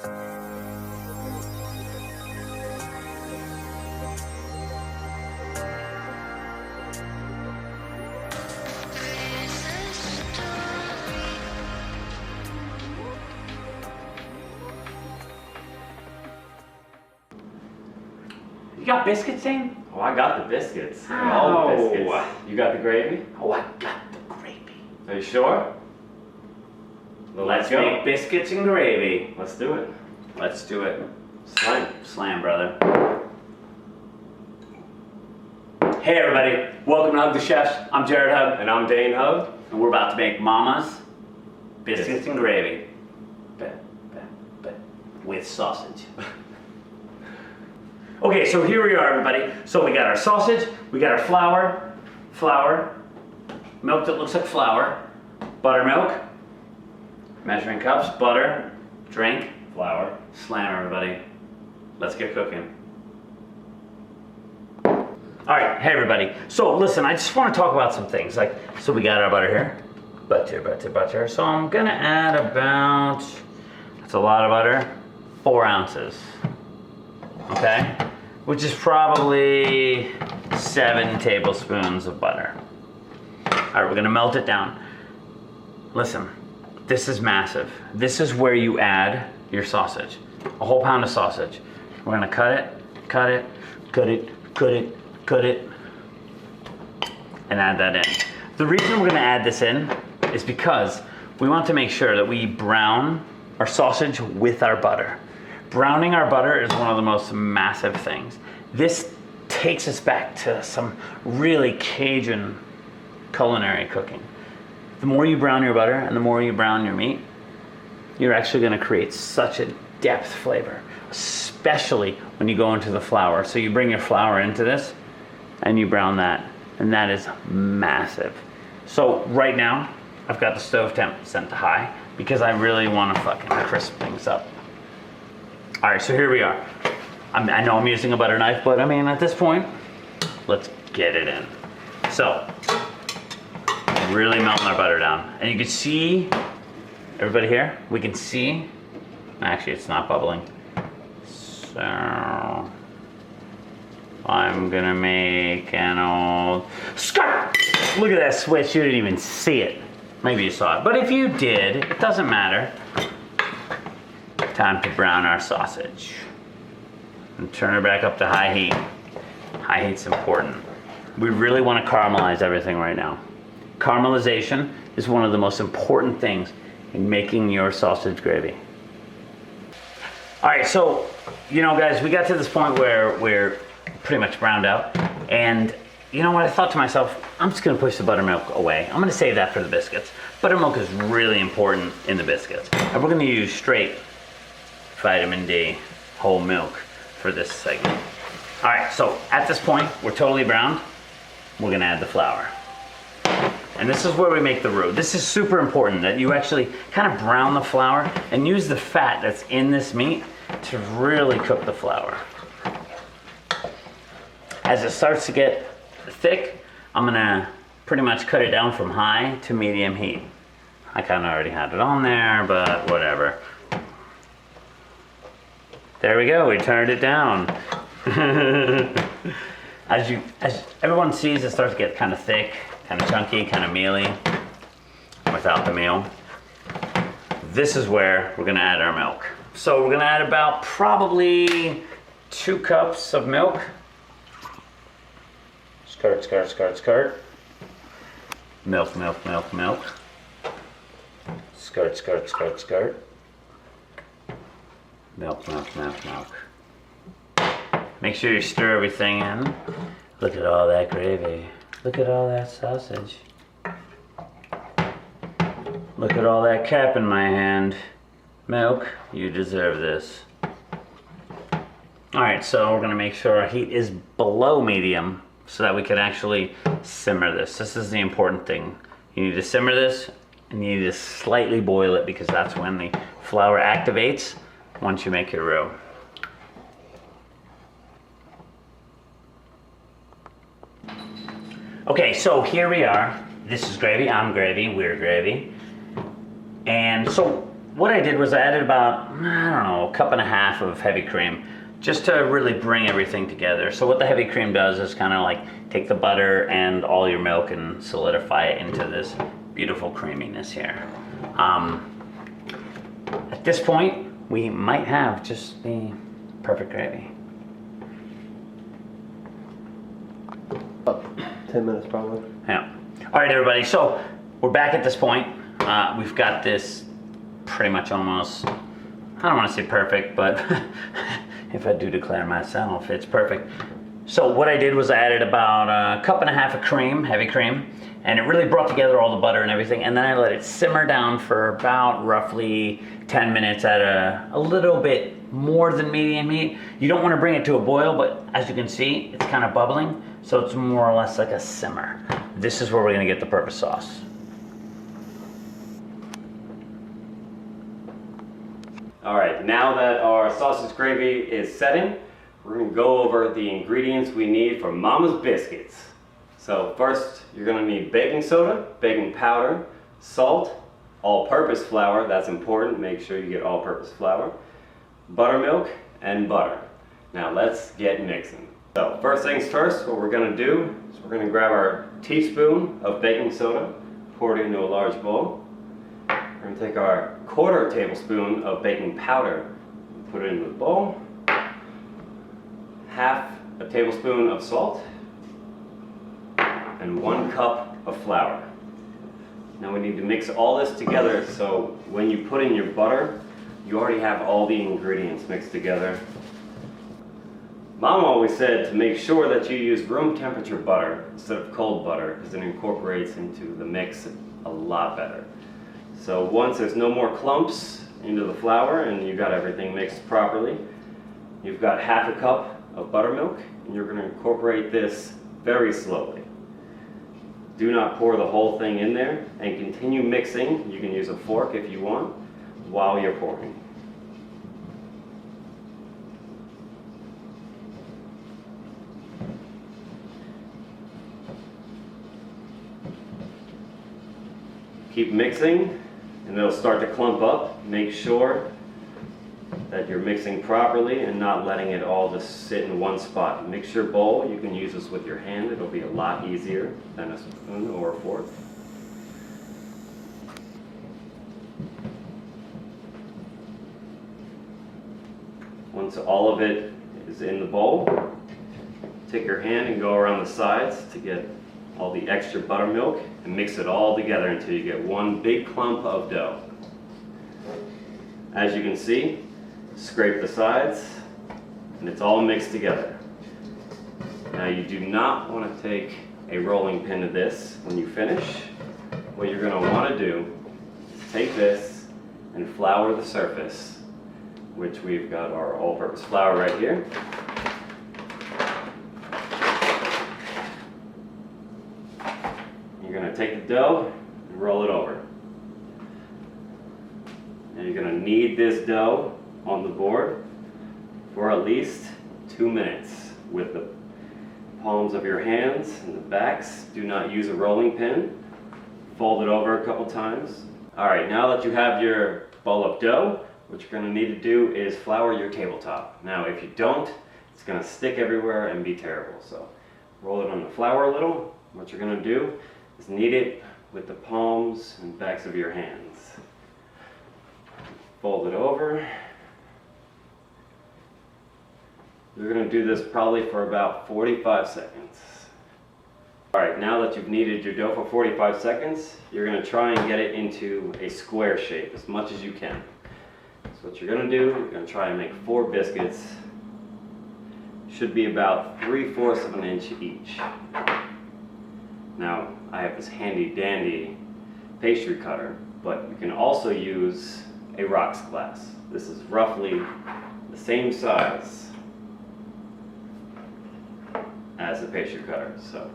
You got biscuits, Zane? Oh, I got the biscuits. Oh. All the biscuits. You got the gravy? Oh, I got the gravy. Are you sure? Well, Let's go. make biscuits and gravy. Let's do it. Let's do it. Slam. Slam, brother. Hey, everybody. Welcome to Hug the Chefs. I'm Jared Hug. And I'm Dane Hug. And we're about to make Mama's biscuits and gravy. With sausage. Okay, so here we are, everybody. So we got our sausage, we got our flour, milk that looks like flour, buttermilk, measuring cups, butter, drink, flour, slam, everybody. Let's get cooking. All right, hey everybody. So listen, I just want to talk about some things. So we got our butter here, butter. So I'm gonna add about, that's a lot of butter, 4 ounces. Okay, which is probably 7 tablespoons of butter. All right, we're gonna melt it down. Listen, this is massive. This is where you add your sausage, a whole pound of sausage. We're gonna cut it, and add that in. The reason we're gonna add this in is because we want to make sure that we brown our sausage with our butter. Browning our butter is one of the most massive things. This takes us back to some really Cajun culinary cooking. The more you brown your butter and the more you brown your meat, you're actually gonna create such a depth flavor, especially when you go into the flour. So you bring your flour into this and you brown that, and that is massive. So right now, I've got the stove temp set to high because I really wanna fucking crisp things up. All right, so here we are. I know I'm using a butter knife, but I mean, at this point, let's get it in. So, really melting our butter down. And you can see, everybody here, we can see, actually it's not bubbling. So, I'm gonna make an old skirt. Look at that switch, you didn't even see it. Maybe you saw it, but if you did, it doesn't matter. Time to brown our sausage. And turn her back up to high heat. High heat's important. We really want to caramelize everything right now. Caramelization is one of the most important things in making your sausage gravy. All right, so, you know guys, we got to this point where we're pretty much browned out. And you know what, I thought to myself, I'm just gonna push the buttermilk away. I'm gonna save that for the biscuits. Buttermilk is really important in the biscuits. And we're gonna use straight vitamin D whole milk for this segment. All right, so at this point, we're totally browned. We're gonna add the flour. And this is where we make the roux. This is super important that you actually kind of brown the flour and use the fat that's in this meat to really cook the flour. As it starts to get thick, I'm gonna pretty much cut it down from high to medium heat. I kind of already had it on there, but whatever. There we go, we turned it down. As everyone sees, it starts to get kind of thick, kind of chunky, kind of mealy without the meal. This is where we're gonna add our milk. So we're gonna add about probably 2 cups of milk. Skirt. Milk. Skirt. Milk. Make sure you stir everything in. Look at all that gravy. Look at all that sausage. Look at all that cap in my hand. Milk, you deserve this. All right, so we're gonna make sure our heat is below medium so that we can actually simmer this. This is the important thing. You need to simmer this and you need to slightly boil it because that's when the flour activates once you make your roux. Okay, so here we are. This is gravy, I'm gravy, we're gravy. And so what I did was I added about, I don't know, a cup and a half of heavy cream just to really bring everything together. So what the heavy cream does is kind of like take the butter and all your milk and solidify it into this beautiful creaminess here. At this point, we might have just the perfect gravy. About 10 minutes probably. Yeah. All right, everybody. So we're back at this point. We've got this pretty much almost, I don't want to say perfect, but if I do declare myself, it's perfect. So what I did was I added about a cup and a half of cream, heavy cream, and it really brought together all the butter and everything. And then I let it simmer down for about roughly 10 minutes at a little bit more than medium heat. You don't want to bring it to a boil, but as you can see, it's kind of bubbling. So it's more or less like a simmer. This is where we're going to get the perfect sauce. All right, now that our sausage gravy is setting, we're gonna go over the ingredients we need for Mama's biscuits. So first, you're gonna need baking soda, baking powder, salt, all-purpose flour, that's important, make sure you get all-purpose flour, buttermilk, and butter. Now let's get mixing. So first things first, what we're gonna do is we're gonna grab our teaspoon of baking soda, pour it into a large bowl. We're going to take our 1/4 tablespoon of baking powder, put it into the bowl, 1/2 tablespoon of salt, and 1 cup of flour. Now we need to mix all this together so when you put in your butter, you already have all the ingredients mixed together. Mom always said to make sure that you use room temperature butter instead of cold butter because it incorporates into the mix a lot better. So once there's no more clumps into the flour and you've got everything mixed properly, you've got 1/2 cup of buttermilk and you're going to incorporate this very slowly. Do not pour the whole thing in there and continue mixing. You can use a fork if you want while you're pouring. Keep mixing and it'll start to clump up. Make sure that you're mixing properly and not letting it all just sit in one spot. Mix your bowl. You can use this with your hand. It'll be a lot easier than a spoon or a fork. Once all of it is in the bowl, take your hand and go around the sides to get all the extra buttermilk and mix it all together until you get one big clump of dough. As you can see, scrape the sides and it's all mixed together. Now you do not want to take a rolling pin to this when you finish. What you're going to want to do is take this and flour the surface, which we've got our all-purpose flour right here. You're going to take the dough and roll it over. And you're going to knead this dough on the board for at least 2 minutes with the palms of your hands and the backs. Do not use a rolling pin. Fold it over a couple times. All right, now that you have your bowl of dough, what you're going to need to do is flour your tabletop. Now, if you don't, it's going to stick everywhere and be terrible. So roll it on the flour a little. What you're going to do is knead it with the palms and backs of your hands. Fold it over. You're going to do this probably for about 45 seconds. All right, now that you've kneaded your dough for 45 seconds, you're going to try and get it into a square shape as much as you can. So what you're going to do, you're going to try and make 4 biscuits. Should be about 3/4 of an inch each. Now, I have this handy dandy pastry cutter, but you can also use a rocks glass. This is roughly the same size as a pastry cutter. So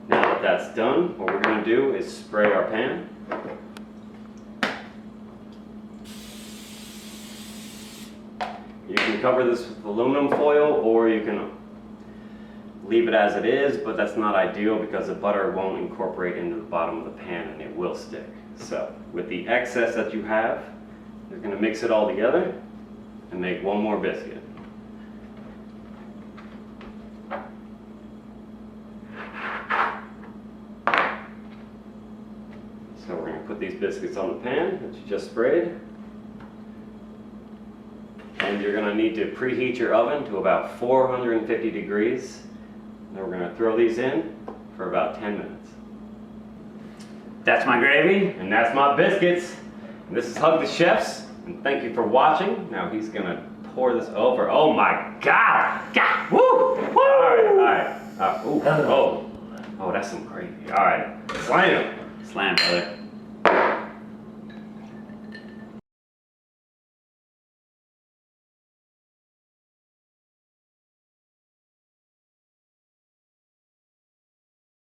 now that that's done, what we're going to do is spray our pan. You can cover this with aluminum foil or you can leave it as it is, but that's not ideal because the butter won't incorporate into the bottom of the pan and it will stick. So with the excess that you have, You're gonna mix it all together and make one more biscuit. So we're gonna put these biscuits on the pan that you just sprayed. And you're gonna need to preheat your oven to about 450 degrees. Then we're gonna throw these in for about 10 minutes. That's my gravy. And that's my biscuits. And this is Hug the Chefs. And thank you for watching. Now he's gonna pour this over. Oh my God! God. Woo! Woo! All right. Oh, that's some gravy. All right, slam it. Slam, brother.